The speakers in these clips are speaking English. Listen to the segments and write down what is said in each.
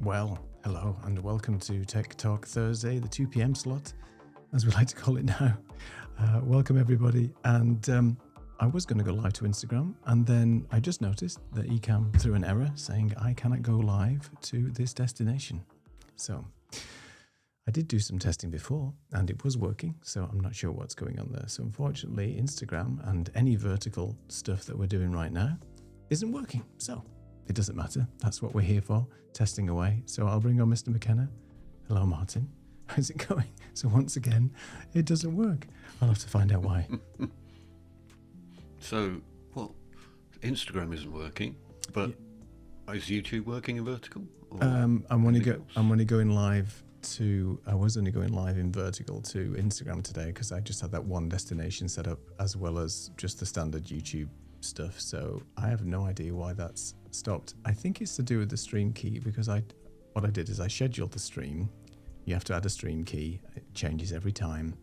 Well, hello and welcome to Tech Talk Thursday, the 2 p.m. slot, as we like to call it now. Welcome everybody. And I was going to go live to Instagram, and then I just noticed that Ecamm threw an error saying I cannot go live to this destination. So I did do some testing before and it was working, so I'm not sure what's going on there. So unfortunately, Instagram and any vertical stuff that we're doing right now isn't working. So it doesn't matter. That's what we're here for, testing away. So I'll bring on Mr. McKenna. Hello, Martin. How's it going? So once again, it doesn't work. I'll have to find out why. So, well, Instagram isn't working, but is YouTube working in vertical? I'm only going live to. I was only going live in vertical to Instagram today because I just had that one destination set up as well as just the standard YouTube stuff. So I have no idea why that's stopped. I think it's to do with the stream key because what I did is I scheduled the stream. You have to add a stream key. It changes every time.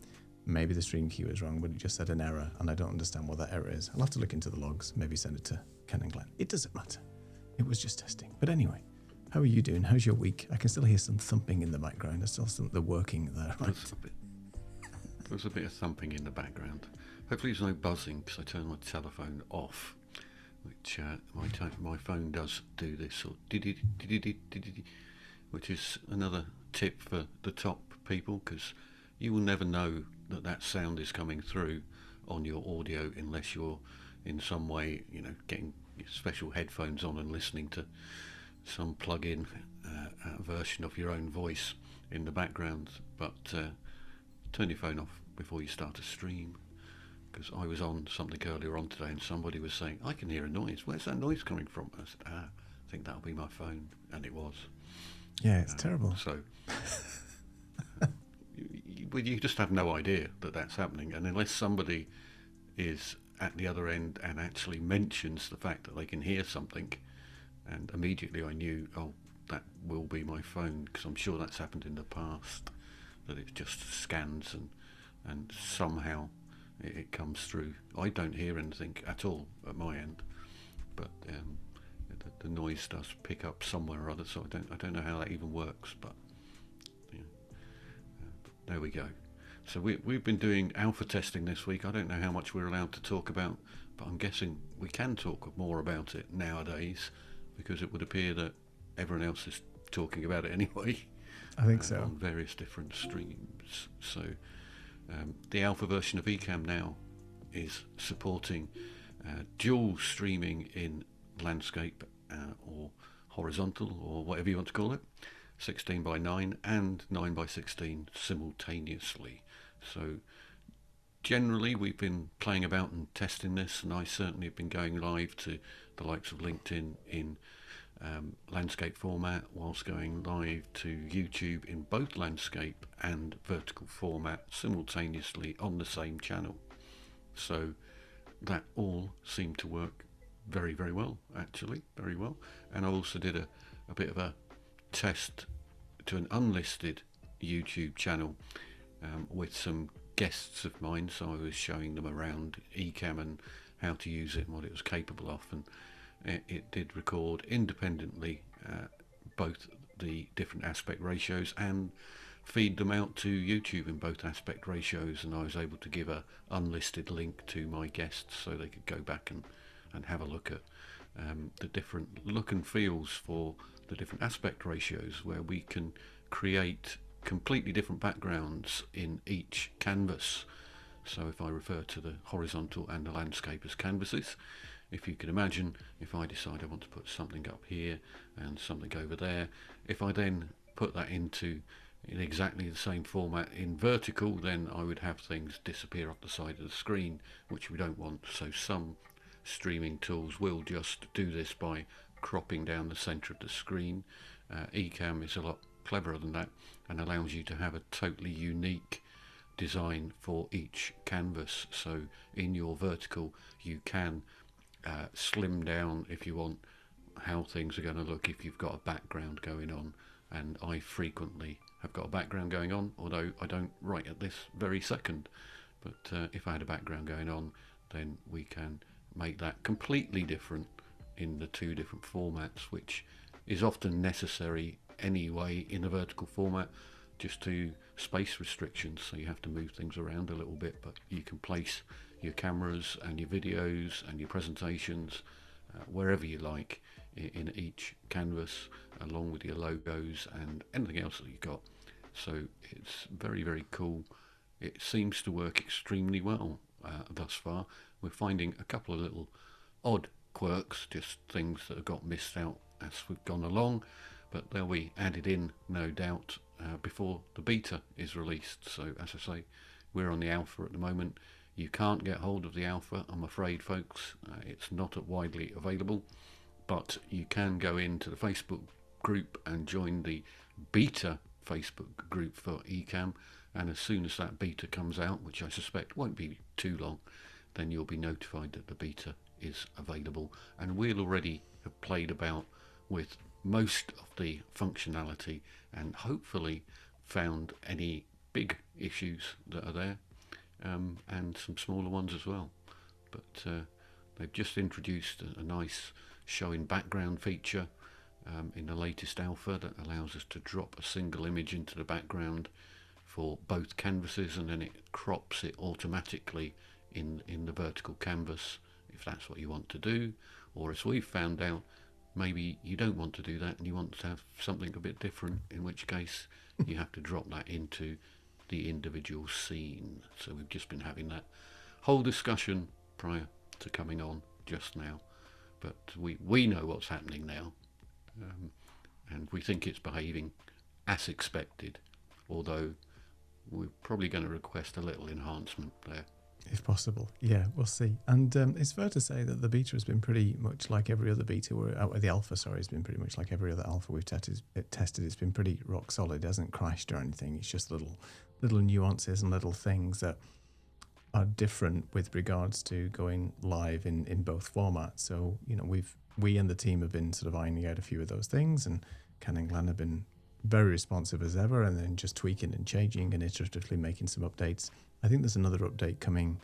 Maybe the stream key was wrong, but it just said an error, and I don't understand what that error is. I'll have to look into the logs, maybe send it to Ken and Glenn. It doesn't matter. It was just testing. But anyway, how are you doing? How's your week? I can still hear some thumping in the background. There's still the working there, right? There's a bit of thumping in the background. Hopefully there's no buzzing because I turned my telephone off, which my phone does do this sort of which is another tip for the top people, because you will never know that sound is coming through on your audio unless you're in some way, getting special headphones on and listening to some plug-in version of your own voice in the background. But turn your phone off before you start a stream, because I was on something earlier on today and somebody was saying, I can hear a noise. Where's that noise coming from? I said, I think that'll be my phone. And it was. Yeah, it's terrible. So you just have no idea that that's happening, and unless somebody is at the other end and actually mentions the fact that they can hear something, and immediately I knew, that will be my phone, because I'm sure that's happened in the past, that it just scans and somehow it comes through. I don't hear anything at all at my end, but the noise does pick up somewhere or other, so I don't know how that even works, but there we go. So we've been doing alpha testing this week. I don't know how much we're allowed to talk about, but I'm guessing we can talk more about it nowadays, because it would appear that everyone else is talking about it anyway. I think so. On various different streams. So the alpha version of Ecamm now is supporting dual streaming in landscape or horizontal, or whatever you want to call it, 16 by 9 and 9 by 16 simultaneously. So generally we've been playing about and testing this, and I certainly have been going live to the likes of LinkedIn in landscape format, whilst going live to YouTube in both landscape and vertical format simultaneously on the same channel. So that all seemed to work very, very well, actually, very well. And I also did a bit of a test to an unlisted YouTube channel with some guests of mine, so I was showing them around Ecamm and how to use it and what it was capable of, and it did record independently both the different aspect ratios and feed them out to YouTube in both aspect ratios, and I was able to give a unlisted link to my guests so they could go back and have a look at the different look and feels for the different aspect ratios, where we can create completely different backgrounds in each canvas. So if I refer to the horizontal and the landscape as canvases, if you can imagine, if I decide I want to put something up here and something over there, if I then put that in exactly the same format in vertical, then I would have things disappear off the side of the screen, which we don't want. So some streaming tools will just do this by cropping down the center of the screen. Ecamm is a lot cleverer than that and allows you to have a totally unique design for each canvas. So in your vertical you can slim down, if you want, how things are going to look if you've got a background going on, and I frequently have got a background going on, although I don't right at this very second, but if I had a background going on, then we can make that completely different in the two different formats, which is often necessary anyway in a vertical format, just to space restrictions, so you have to move things around a little bit, but you can place your cameras and your videos and your presentations wherever you like in each canvas, along with your logos and anything else that you've got. So it's very, very cool. It seems to work extremely well thus far. We're finding a couple of little odd quirks, just things that have got missed out as we've gone along, but they'll be added in, no doubt, before the beta is released. So as I say, we're on the alpha at the moment. You can't get hold of the alpha, I'm afraid, folks. It's not widely available, but you can go into the Facebook group and join the beta Facebook group for Ecamm, and as soon as that beta comes out, which I suspect won't be too long, then you'll be notified that the beta is available. And we'll already have played about with most of the functionality and hopefully found any big issues that are there, and some smaller ones as well. But they've just introduced a nice showing background feature in the latest alpha that allows us to drop a single image into the background for both canvases, and then it crops it automatically in the vertical canvas if that's what you want to do. Or as we've found out, maybe you don't want to do that and you want to have something a bit different, in which case you have to drop that into the individual scene. So we've just been having that whole discussion prior to coming on just now, but we know what's happening now, and we think it's behaving as expected, although we're probably going to request a little enhancement there. If possible. Yeah, we'll see. And it's fair to say that the beta has been pretty much like every other beta, or the alpha, sorry, has been pretty much like every other alpha we've tested. It's been pretty rock solid. It hasn't crashed or anything. It's just little nuances and little things that are different with regards to going live in both formats. So, you know, we and the team have been sort of ironing out a few of those things, and Ken and Glenn have been very responsive as ever, and then just tweaking and changing and iteratively making some updates. I think there's another update coming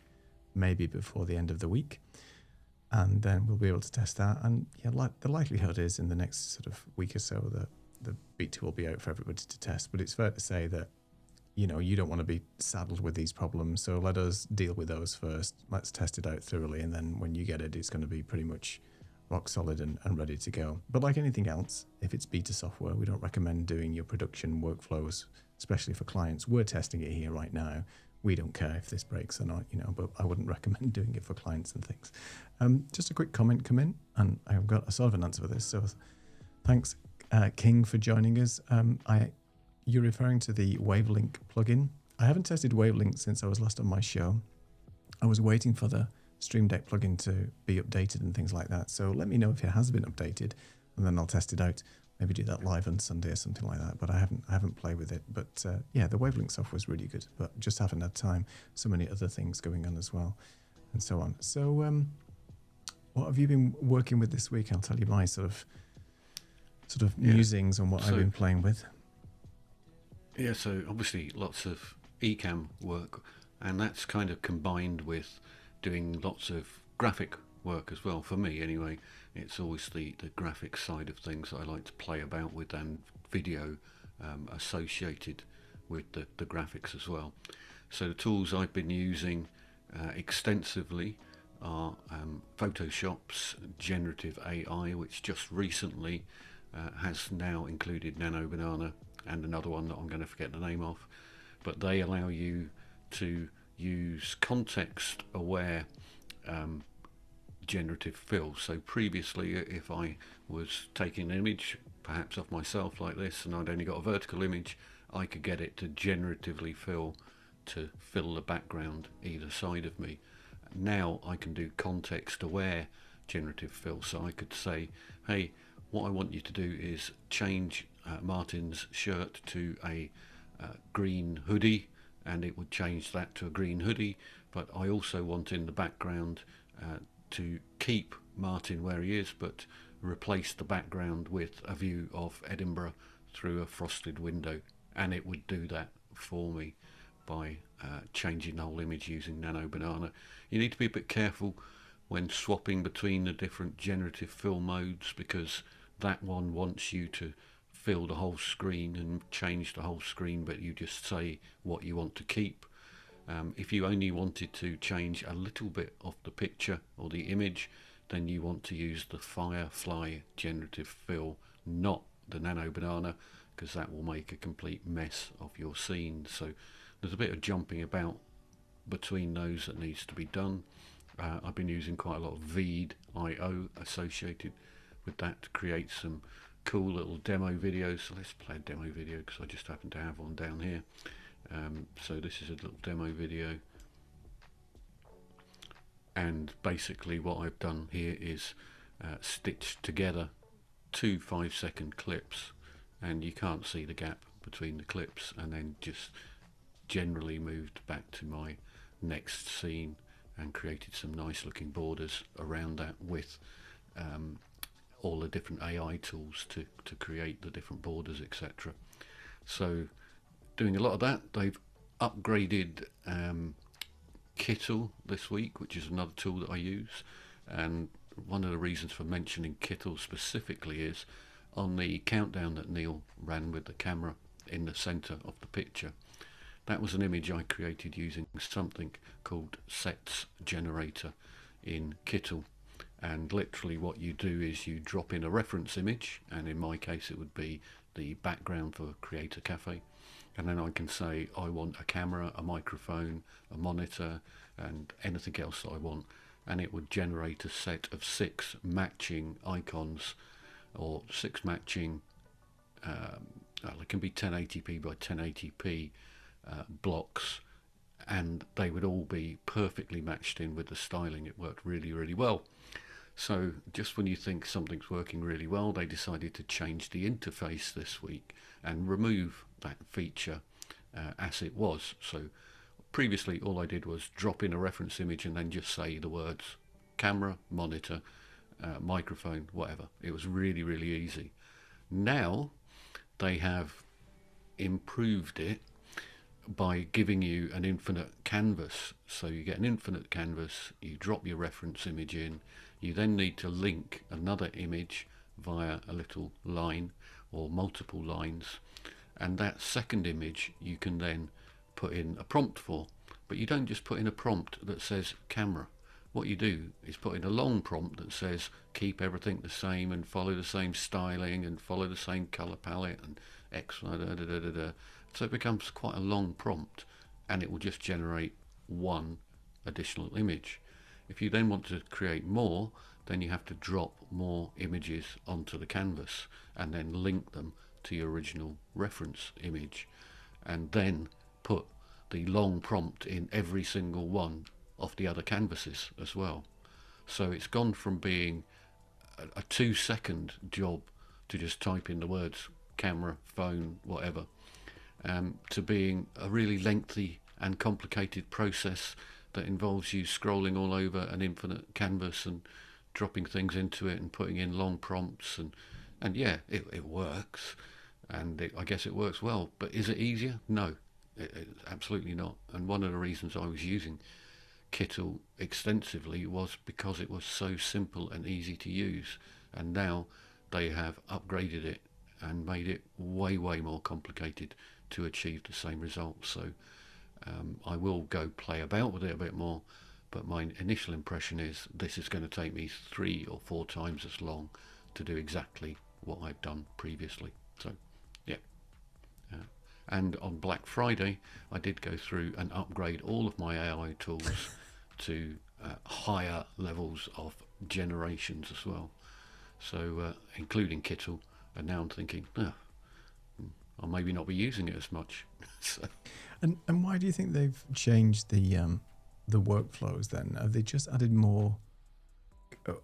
maybe before the end of the week, and then we'll be able to test that. And yeah, the likelihood is in the next sort of week or so that the beta will be out for everybody to test. But it's fair to say that, you know, you don't want to be saddled with these problems, so let us deal with those first. Let's test it out thoroughly, and then when you get it, it's going to be pretty much rock solid and ready to go. But like anything else, if it's beta software, we don't recommend doing your production workflows, especially for clients. We're testing it here right now. We don't care if this breaks or not, you know, but I wouldn't recommend doing it for clients and things. Just a quick comment come in, and I've got a sort of an answer for this. So thanks, King, for joining us. You're referring to the Wavelink plugin. I haven't tested Wavelink since I was last on my show. I was waiting for the Stream Deck plugin to be updated and things like that. So let me know if it has been updated, and then I'll test it out. Maybe do that live on Sunday or something like that. But I haven't played with it. But yeah, the Wavelink software is really good, but just haven't had time. So many other things going on as well, and so on. So what have you been working with this week? I'll tell you my sort of musings on what I've been playing with. Yeah, so obviously lots of Ecamm work, and that's kind of combined with doing lots of graphic work as well. For me anyway, it's always the graphic side of things that I like to play about with, and video associated with the graphics as well. So the tools I've been using extensively are Photoshop's generative AI, which just recently has now included Nano Banana and another one that I'm going to forget the name of, but they allow you to use context aware generative fill. So previously, if I was taking an image perhaps of myself like this and I'd only got a vertical image, I could get it to generatively fill the background either side of me. Now I can do context aware generative fill, so I could say, hey, what I want you to do is change Martin's shirt to a green hoodie, and it would change that to a green hoodie, but I also want in the background to keep Martin where he is, but replace the background with a view of Edinburgh through a frosted window, and it would do that for me by changing the whole image using Nano Banana. You need to be a bit careful when swapping between the different generative fill modes, because that one wants you to fill the whole screen and change the whole screen, but you just say what you want to keep. If you only wanted to change a little bit of the picture or the image, then you want to use the Firefly generative fill, not the Nano Banana, because that will make a complete mess of your scene. So there's a bit of jumping about between those that needs to be done. I've been using quite a lot of Veed.io associated with that to create some cool little demo videos. So let's play a demo video because I just happen to have one down here. So this is a little demo video, and basically what I've done here is stitched together 2 5-second clips, and you can't see the gap between the clips, and then just generally moved back to my next scene and created some nice looking borders around that with all the different AI tools to create the different borders, etc. So doing a lot of that. They've upgraded Kittle this week, which is another tool that I use, and one of the reasons for mentioning Kittle specifically is on the countdown that Neil ran with the camera in the center of the picture. That was an image I created using something called Sets Generator in Kittle, and literally what you do is you drop in a reference image, and in my case it would be the background for Creator Cafe, and then I can say I want a camera, a microphone, a monitor, and anything else that I want, and it would generate a set of 6 matching icons, or 6 matching it can be 1080p by 1080p blocks, and they would all be perfectly matched in with the styling. It worked really, really well. So just when you think something's working really well, they decided to change the interface this week and remove that feature as it was. So previously all I did was drop in a reference image and then just say the words camera, monitor, microphone, whatever. It was really, really easy. Now they have improved it by giving you an infinite canvas. So you get an infinite canvas, you drop your reference image in, you then need to link another image via a little line or multiple lines, and that second image you can then put in a prompt for. But you don't just put in a prompt that says camera. What you do is put in a long prompt that says keep everything the same and follow the same styling and follow the same color palette and X, da, da, da, da, da. So it becomes quite a long prompt, and it will just generate one additional image. If you then want to create more, then you have to drop more images onto the canvas and then link them to your original reference image, and then put the long prompt in every single one of the other canvases as well. So it's gone from being a 2-second job to just type in the words camera, phone, whatever, to being a really lengthy and complicated process that involves you scrolling all over an infinite canvas and dropping things into it and putting in long prompts, and yeah, it works, and I guess it works well, but is it easier? No, absolutely not. And one of the reasons I was using Kittle extensively was because it was so simple and easy to use, and now they have upgraded it and made it way more complicated to achieve the same results. So I will go play about with it a bit more, but my initial impression is this is going to take me 3 or 4 times as long to do exactly what I've done previously. So yeah. And on Black Friday I did go through and upgrade all of my AI tools to higher levels of generations as well, so including Kittle, and now I'm thinking I'll maybe not be using it as much. So. And why do you think they've changed the workflows then? Have they just added more?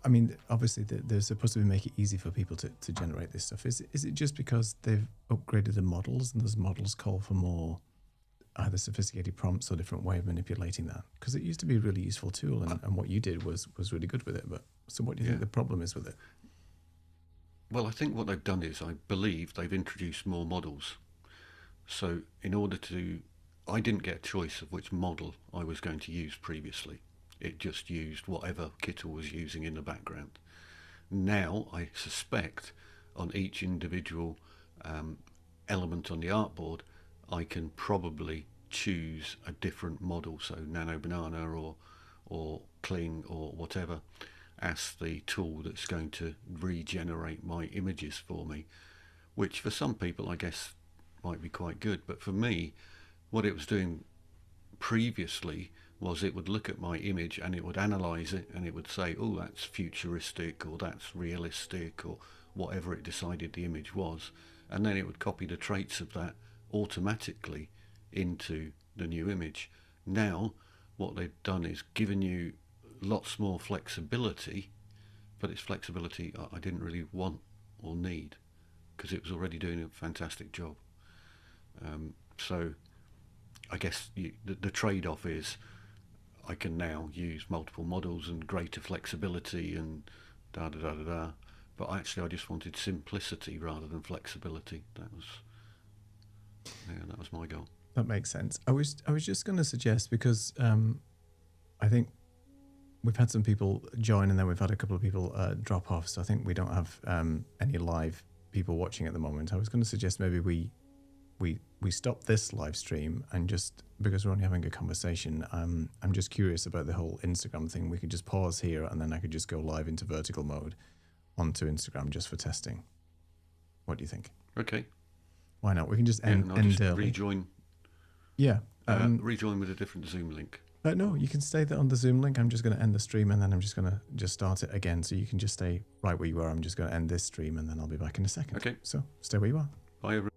I mean, obviously they're supposed to make it easy for people to generate this stuff. Is it just because they've upgraded the models and those models call for more either sophisticated prompts or different way of manipulating that? Because it used to be a really useful tool, and what you did was really good with it. But so what do you think the problem is with it? Well, I think what they've done is, I believe they've introduced more models. So in order to, I didn't get a choice of which model I was going to use previously. It just used whatever Kittle was using in the background. Now I suspect on each individual element on the artboard, I can probably choose a different model, so Nano Banana or Kling or whatever, as the tool that's going to regenerate my images for me, which for some people I guess might be quite good. But for me, what it was doing previously was it would look at my image and it would analyze it, and it would say, oh, that's futuristic, or that's realistic, or whatever it decided the image was, and then it would copy the traits of that automatically into the new image. Now what they've done is given you lots more flexibility, but it's flexibility I didn't really want or need, because it was already doing a fantastic job. So I guess the trade-off is I can now use multiple models and greater flexibility and da da da da da. But actually, I just wanted simplicity rather than flexibility. That was my goal. That makes sense. I was just going to suggest, because I think we've had some people join and then we've had a couple of people drop off. So I think we don't have any live people watching at the moment. I was going to suggest maybe we stop this live stream, and just because we're only having a conversation, I'm just curious about the whole Instagram thing. We could just pause here and then I could just go live into vertical mode onto Instagram just for testing. What do you think? Okay. Why not? We can just end just early. Rejoin. Yeah. Rejoin with a different Zoom link. No, you can stay there on the Zoom link. I'm just going to end the stream and then I'm just going to start it again. So you can just stay right where you are. I'm just going to end this stream and then I'll be back in a second. Okay. So stay where you are. Bye, everyone.